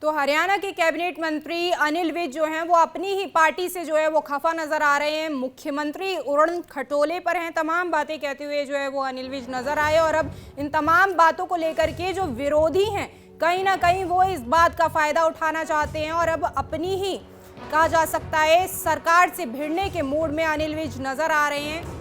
तो हरियाणा के कैबिनेट मंत्री अनिल विज जो हैं वो अपनी ही पार्टी से जो है वो खफा नजर आ रहे हैं। मुख्यमंत्री उड़न खटोले पर हैं, तमाम बातें कहते हुए जो है वो अनिल विज नजर आए। और अब इन तमाम बातों को लेकर के जो विरोधी हैं कहीं ना कहीं वो इस बात का फायदा उठाना चाहते हैं और अब अपनी ही कहा जा सकता है सरकार से भिड़ने के मूड में अनिल विज नजर आ रहे हैं।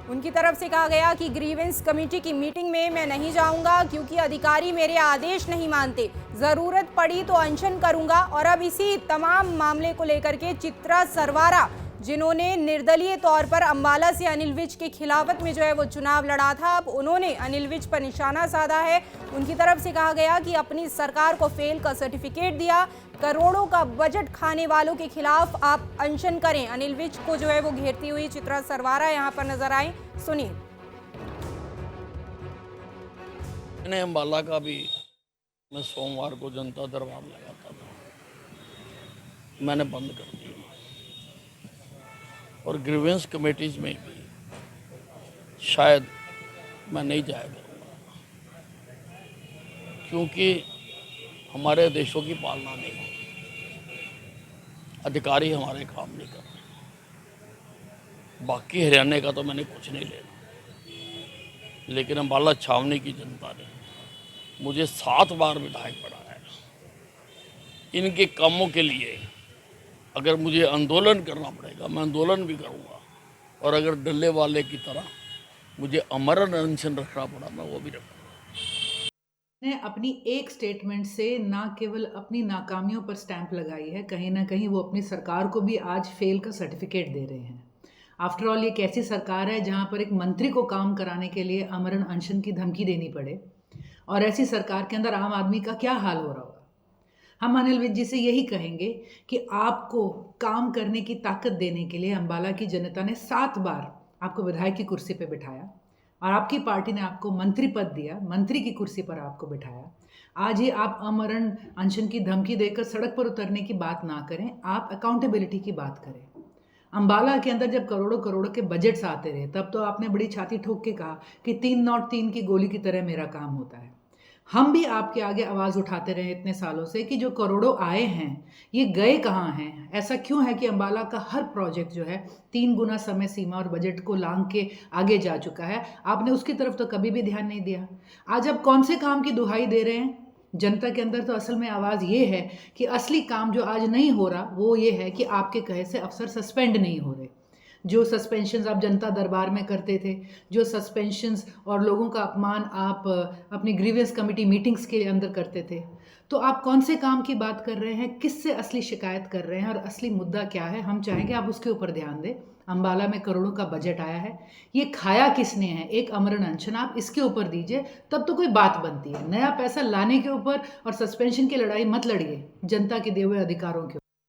उनकी तरफ से कहा गया कि ग्रीवेंस कमेटी की मीटिंग में मैं नहीं जाऊंगा क्योंकि अधिकारी मेरे आदेश नहीं मानते, जरूरत पड़ी तो अनशन करूंगा। और अब इसी तमाम मामले को लेकर के चित्रा सरवारा, जिन्होंने निर्दलीय तौर पर अंबाला से अनिल विज के खिलाफत में जो है वो चुनाव लड़ा था, अब उन्होंने अनिल विज पर निशाना साधा है। उनकी तरफ से कहा गया कि अपनी सरकार को फेल का सर्टिफिकेट दिया, करोड़ों का बजट खाने वालों के खिलाफ आप अनशन करें। अनिल विज को जो है वो घेरती हुई चित्रा सरवारा यहां पर नजर आई, सुनिए। मैंने अंबाला का भी मैं सोमवार को जनता दरबार लगाता था, मैंने बंद कर दिया। और ग्रीवेंस कमेटीज में भी शायद मैं नहीं जाया करूँगा, क्योंकि हमारे देशों की पालना नहीं हो, अधिकारी हमारे काम नहीं कर रहे। बाकी हरियाणा का तो मैंने कुछ नहीं लेना, लेकिन अंबाला छावनी की जनता ने मुझे 7 बार विधायक बनाया। इनके कामों के लिए अगर मुझे आंदोलन करना पड़ेगा मैं आंदोलन भी करूंगा, और अगर डल्ले वाले की तरह मुझे अमरण अनशन रखना पड़ा मैं वो भी रखूंगा। ने अपनी एक स्टेटमेंट से ना केवल अपनी नाकामियों पर स्टैंप लगाई है, कहीं ना कहीं वो अपनी सरकार को भी आज फेल का सर्टिफिकेट दे रहे हैं। आफ्टर ऑल ये कैसी सरकार है जहां पर एक मंत्री को काम कराने के लिए अमरण अनशन की धमकी देनी पड़े, और ऐसी सरकार के अंदर आम आदमी का क्या हाल हो रहा होगा। हम अनिल विज जी से यही कहेंगे कि आपको काम करने की ताकत देने के लिए अंबाला की जनता ने 7 बार आपको विधायक की कुर्सी पर बिठाया और आपकी पार्टी ने आपको मंत्री पद दिया, मंत्री की कुर्सी पर आपको बिठाया। आज ही आप अमरण अनशन की धमकी देकर सड़क पर उतरने की बात ना करें, आप अकाउंटेबिलिटी की बात करें। अंबाला के अंदर जब करोड़ों करोड़ों के बजट्स आते रहे तब तो आपने बड़ी छाती ठोक के कहा कि 303 की गोली की तरह मेरा काम होता है। हम भी आपके आगे आवाज़ उठाते रहे इतने सालों से कि जो करोड़ों आए हैं ये गए कहाँ हैं। ऐसा क्यों है कि अंबाला का हर प्रोजेक्ट जो है 3 गुना समय सीमा और बजट को लांघ के आगे जा चुका है, आपने उसकी तरफ तो कभी भी ध्यान नहीं दिया। आज आप कौन से काम की दुहाई दे रहे हैं? जनता के अंदर तो असल में आवाज़ ये है कि असली काम जो आज नहीं हो रहा वो ये है कि आपके कहे से अफसर सस्पेंड नहीं हो रहे। जो सस्पेंशंस आप जनता दरबार में करते थे, जो सस्पेंशंस और लोगों का अपमान आप अपनी ग्रीवेंस कमेटी मीटिंग्स के अंदर करते थे, तो आप कौन से काम की बात कर रहे हैं, किससे असली शिकायत कर रहे हैं और असली मुद्दा क्या है? हम चाहेंगे आप उसके ऊपर ध्यान दें। अंबाला में करोड़ों का बजट आया है, ये खाया किसने है? एक अमरण अनशन आप इसके ऊपर दीजिए, तब तो कोई बात बनती है। नया पैसा लाने के ऊपर और सस्पेंशन की लड़ाई मत लड़िए जनता के दिए हुए अधिकारों के।